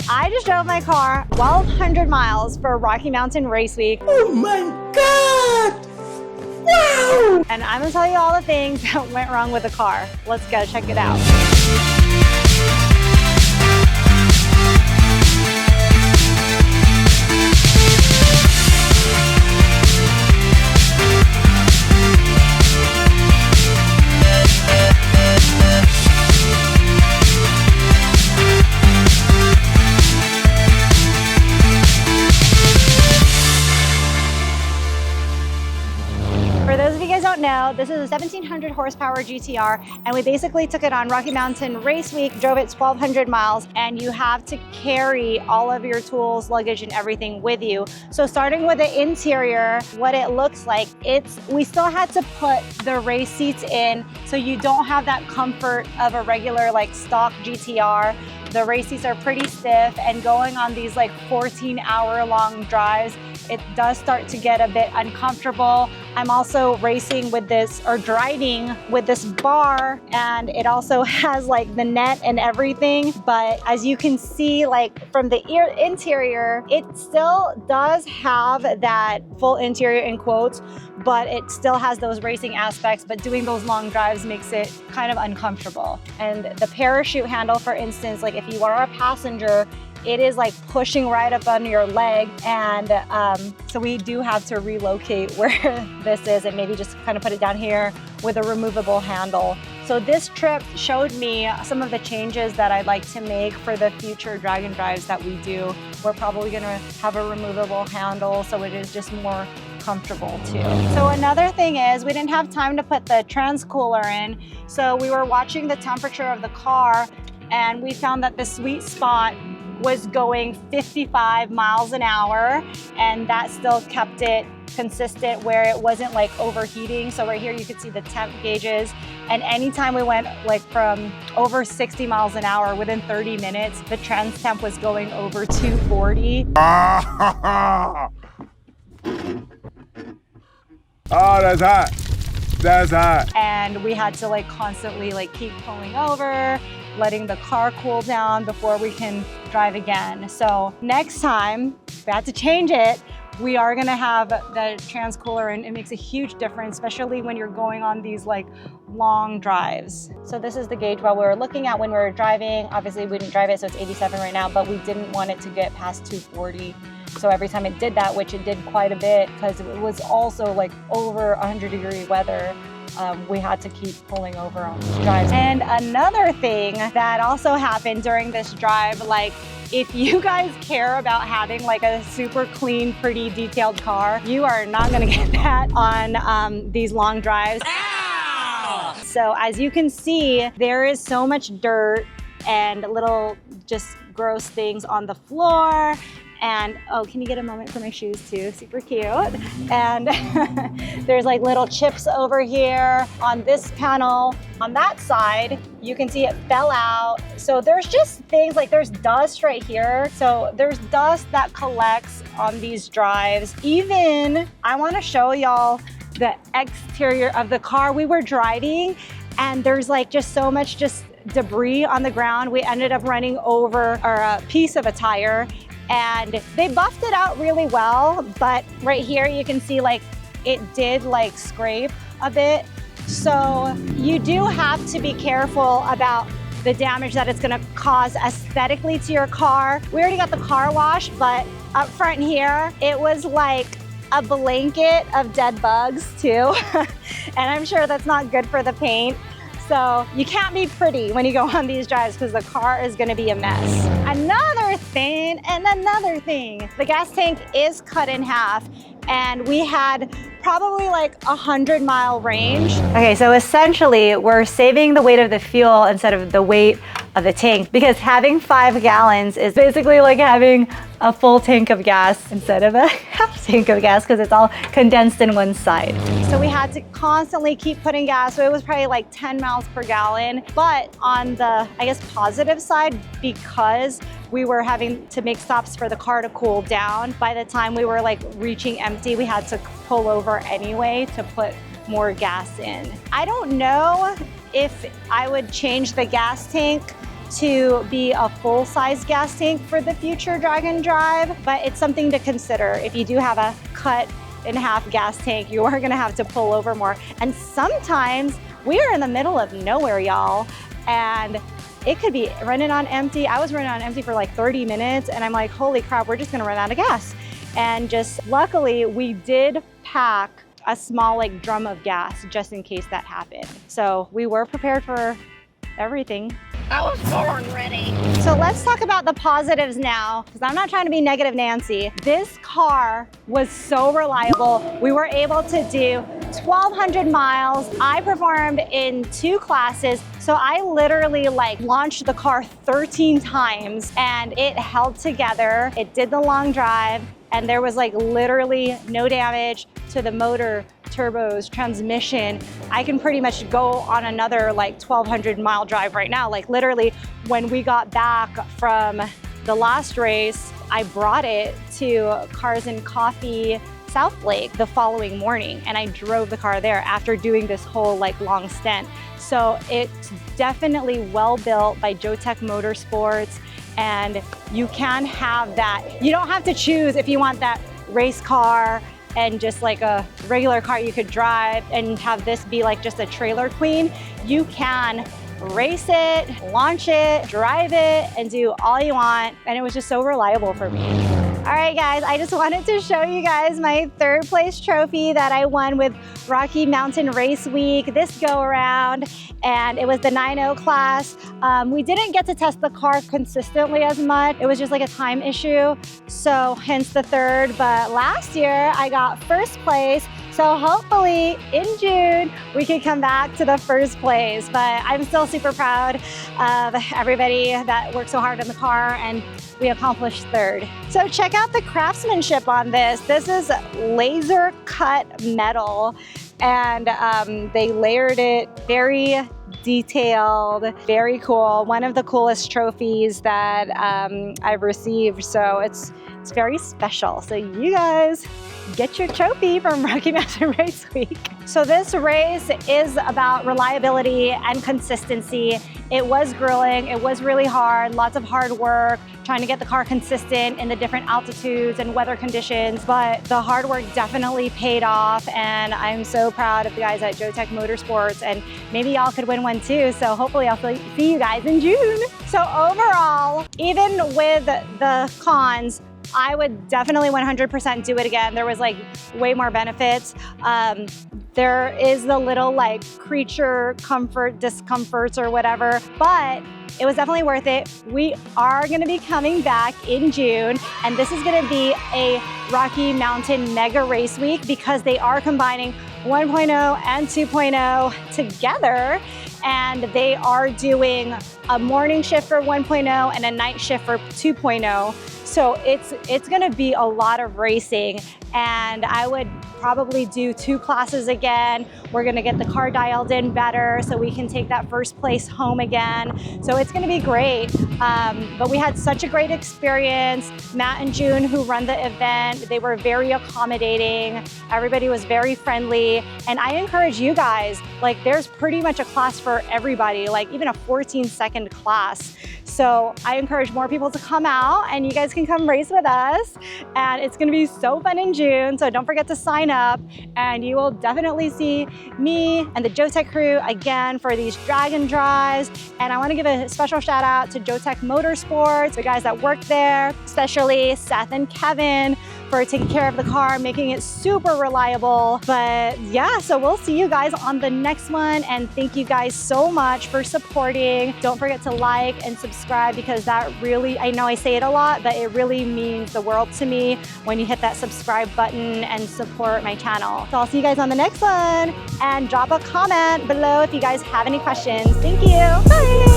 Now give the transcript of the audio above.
I just drove my car 1,200 miles for Rocky Mountain Raceweek. Oh my God! Wow! And I'm gonna tell you all the things that went wrong with the car. Let's go check it out. For those of you guys don't know, this is a 1,700 horsepower GTR, and we basically took it on Rocky Mountain Raceweek, drove it 1,200 miles, and you have to carry all of your tools, luggage, and everything with you. So starting with the interior, what it looks like, we still had to put the race seats in, so you don't have that comfort of a regular like stock GTR. The race seats are pretty stiff, and going on these like 14-hour-long drives, it does start to get a bit uncomfortable. I'm also racing with this, or driving with this bar, and it also has like the net and everything. But as you can see, like from the interior, it still does have that full interior in quotes, but it still has those racing aspects, but doing those long drives makes it kind of uncomfortable. And the parachute handle, for instance, like if you are a passenger, it is like pushing right up under your leg. And so we do have to relocate where this is and maybe just kind of put it down here with a removable handle. So this trip showed me some of the changes that I'd like to make for the future Drag and Drives that we do. We're probably gonna have a removable handle, so it is just more comfortable too. So another thing is we didn't have time to put the trans cooler in. So we were watching the temperature of the car, and we found that the sweet spot was going 55 miles an hour, and that still kept it consistent where it wasn't like overheating. So right here you could see the temp gauges, and anytime we went like from over 60 miles an hour, within 30 minutes, the trans temp was going over 240. Oh, that's hot. That's hot. And we had to like constantly like keep pulling over, letting the car cool down before we can drive again. So next time, if we had to change it, we are gonna have the trans cooler, and it makes a huge difference, especially when you're going on these like long drives. So this is the gauge while we were looking at when we were driving. Obviously we didn't drive it, so it's 87 right now, but we didn't want it to get past 240. So every time it did that, which it did quite a bit because it was also like over 100-degree weather, we had to keep pulling over on these drives. And another thing that also happened during this drive, like if you guys care about having like a super clean, pretty detailed car, you are not gonna get that on these long drives. Ow! So as you can see, there is so much dirt and little just gross things on the floor. And oh, can you get a moment for my shoes too? Super cute. And there's like little chips over here on this panel. On that side, you can see it fell out. So there's just things like there's dust right here. So there's dust that collects on these drives. Even, I wanna show y'all the exterior of the car we were driving, and there's like just so much just debris on the ground. We ended up running over a piece of a tire, and they buffed it out really well, but right here you can see like it did like scrape a bit. So you do have to be careful about the damage that it's gonna cause aesthetically to your car. We already got the car wash, but up front here, it was like a blanket of dead bugs too. And I'm sure that's not good for the paint. So you can't be pretty when you go on these drives because the car is gonna be a mess. Another thing, the gas tank is cut in half, and we had probably like 100-mile range. Okay, so essentially we're saving the weight of the fuel instead of the weight of the tank, because having 5 gallons is basically like having a full tank of gas instead of a half tank of gas, because it's all condensed in one side. So we had to constantly keep putting gas, so it was probably like 10 miles per gallon. But on the, I guess, positive side, because we were having to make stops for the car to cool down, by the time we were like reaching empty, we had to pull over anyway to put more gas in. I don't know if I would change the gas tank to be a full-size gas tank for the future Drag and Drive, but it's something to consider. If you do have a cut in half gas tank, you are gonna have to pull over more. And sometimes we are in the middle of nowhere, y'all, and it could be running on empty. I was running on empty for like 30 minutes and I'm like, holy crap, we're just gonna run out of gas. And just luckily we did pack a small like drum of gas just in case that happened. So we were prepared for everything. I was born ready. So let's talk about the positives now, because I'm not trying to be negative Nancy. This car was so reliable. We were able to do 1,200 miles. I performed in 2 classes. So I literally like launched the car 13 times and it held together. It did the long drive and there was like literally no damage to the motor, turbos, transmission. I can pretty much go on another like 1,200 mile drive right now. Like literally when we got back from the last race, I brought it to Cars and Coffee South Lake the following morning and I drove the car there after doing this whole like long stint. So it's definitely well built by Jotech Motorsports and you can have that. You don't have to choose if you want that race car and just like a regular car you could drive and have this be like just a trailer queen. You can race it, launch it, drive it, and do all you want. And it was just so reliable for me. All right, guys, I just wanted to show you guys my 3rd place trophy that I won with Rocky Mountain Raceweek this go around. And it was the 9.0 class. We didn't get to test the car consistently as much. It was just like a time issue. So hence the 3rd, but last year I got 1st place. So hopefully in June, we can come back to the 1st place. But I'm still super proud of everybody that worked so hard on the car and we accomplished 3rd. So check out the craftsmanship on this. This is laser cut metal and they layered it very detailed, very cool. One of the coolest trophies that I've received. So it's very special. So you guys get your trophy from Rocky Mountain Raceweek. So this race is about reliability and consistency. It was grueling, it was really hard, lots of hard work, trying to get the car consistent in the different altitudes and weather conditions, but the hard work definitely paid off and I'm so proud of the guys at Jotech Motorsports and maybe y'all could win one too, so hopefully I'll see you guys in June. So overall, even with the cons, I would definitely 100% do it again. There was like way more benefits. There is the little like creature discomforts or whatever, but it was definitely worth it. We are gonna be coming back in June and this is gonna be a Rocky Mountain Mega Race Week because they are combining 1.0 and 2.0 together and they are doing a morning shift for 1.0 and a night shift for 2.0. So it's gonna be a lot of racing and I would probably do 2 classes again. We're gonna get the car dialed in better so we can take that 1st place home again. So it's gonna be great. But we had such a great experience. Matt and June, who run the event, they were very accommodating. Everybody was very friendly. And I encourage you guys, like there's pretty much a class for everybody, like even a 14-second class. So I encourage more people to come out and you guys can come race with us. And it's gonna be so fun in June. So don't forget to sign up and you will definitely see me and the Jotech crew again for these Drag and Drives. And I wanna give a special shout out to Jotech Motorsports, the guys that work there, especially Seth and Kevin for taking care of the car, making it super reliable. But yeah, so we'll see you guys on the next one. And thank you guys so much for supporting. Don't forget to like and subscribe because that really, I know I say it a lot, but it really means the world to me when you hit that subscribe button and support my channel. So I'll see you guys on the next one and drop a comment below if you guys have any questions. Thank you, bye.